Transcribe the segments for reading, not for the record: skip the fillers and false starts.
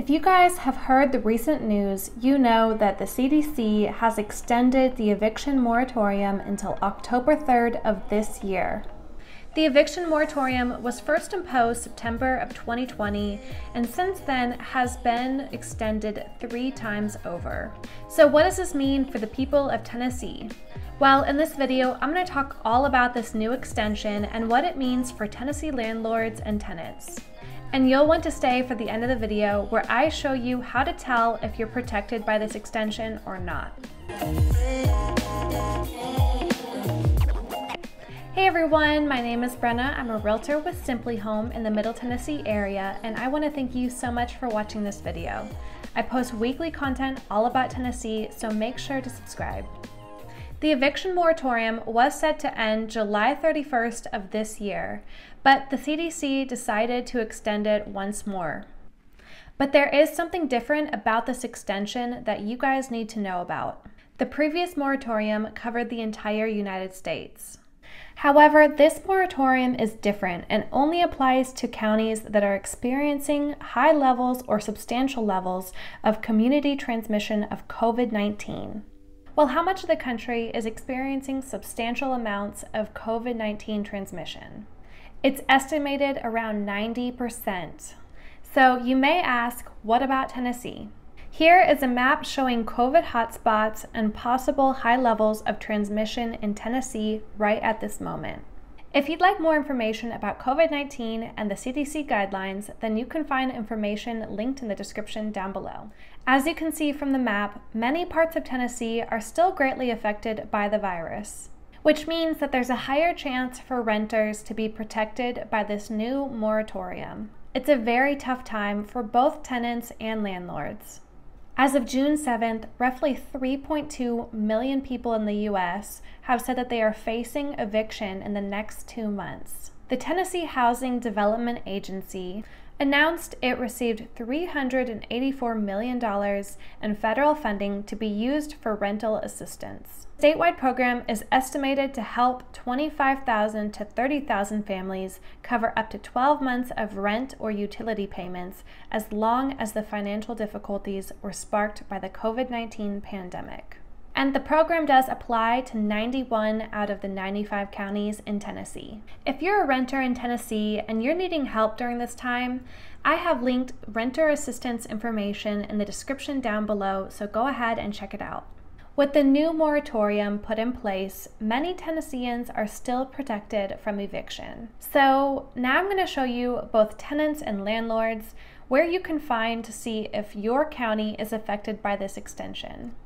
If you guys have heard the recent news, you know that the CDC has extended the eviction moratorium until October 3rd of this year. The eviction moratorium was first imposed September of 2020 and since then has been extended 3 times over. So what does this mean for the people of Tennessee? Well, in this video, I'm going to talk all about this new extension and what it means for Tennessee landlords and tenants. And you'll want to stay for the end of the video where I show you how to tell if you're protected by this extension or not. Hey everyone, my name is Brenna. I'm a realtor with SimpliHOM in the Middle Tennessee area, and I want to thank you so much for watching this video. I post weekly content all about Tennessee, so make sure to subscribe. The eviction moratorium was set to end July 31st of this year, but the CDC decided to extend it once more. But there is something different about this extension that you guys need to know about. The previous moratorium covered the entire United States. However, this moratorium is different and only applies to counties that are experiencing high levels or substantial levels of community transmission of COVID-19. Well, how much of the country is experiencing substantial amounts of COVID-19 transmission? It's estimated around 90%. So you may ask, what about Tennessee? Here is a map showing COVID hotspots and possible high levels of transmission in Tennessee right at this moment. If you'd like more information about COVID-19 and the CDC guidelines, then you can find information linked in the description down below. As you can see from the map, many parts of Tennessee are still greatly affected by the virus, which means that there's a higher chance for renters to be protected by this new moratorium. It's a very tough time for both tenants and landlords. As of June 7th, roughly 3.2 million people in the U.S. have said that they are facing eviction in the next 2 months. The Tennessee Housing Development Agency announced it received $384 million in federal funding to be used for rental assistance. The statewide program is estimated to help 25,000 to 30,000 families cover up to 12 months of rent or utility payments as long as the financial difficulties were sparked by the COVID-19 pandemic. And the program does apply to 91 out of the 95 counties in Tennessee. If you're a renter in Tennessee and you're needing help during this time, I have linked renter assistance information in the description down below, so go ahead and check it out. With the new moratorium put in place, many Tennesseans are still protected from eviction. So now I'm going to show you both tenants and landlords where you can find to see if your county is affected by this extension.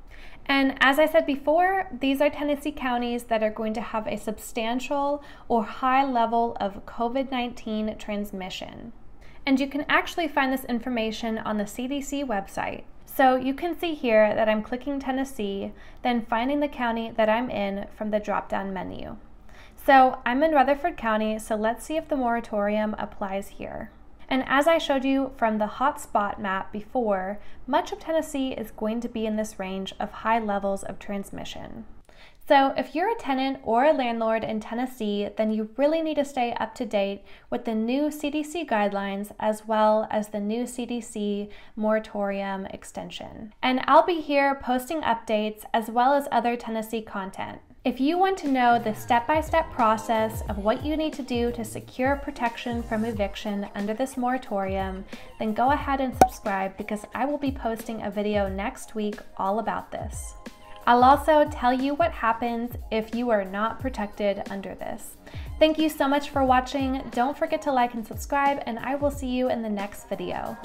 And as I said before, these are Tennessee counties that are going to have a substantial or high level of COVID-19 transmission. And you can actually find this information on the CDC website. So you can see here that I'm clicking Tennessee, then finding the county that I'm in from the drop-down menu. So I'm in Rutherford County, so let's see if the moratorium applies here. And as I showed you from the hotspot map before, much of Tennessee is going to be in this range of high levels of transmission. So if you're a tenant or a landlord in Tennessee, then you really need to stay up to date with the new CDC guidelines as well as the new CDC moratorium extension. And I'll be here posting updates as well as other Tennessee content. If you want to know the step-by-step process of what you need to do to secure protection from eviction under this moratorium, then go ahead and subscribe because I will be posting a video next week all about this. I'll also tell you what happens if you are not protected under this. Thank you so much for watching. Don't forget to like and subscribe, and I will see you in the next video.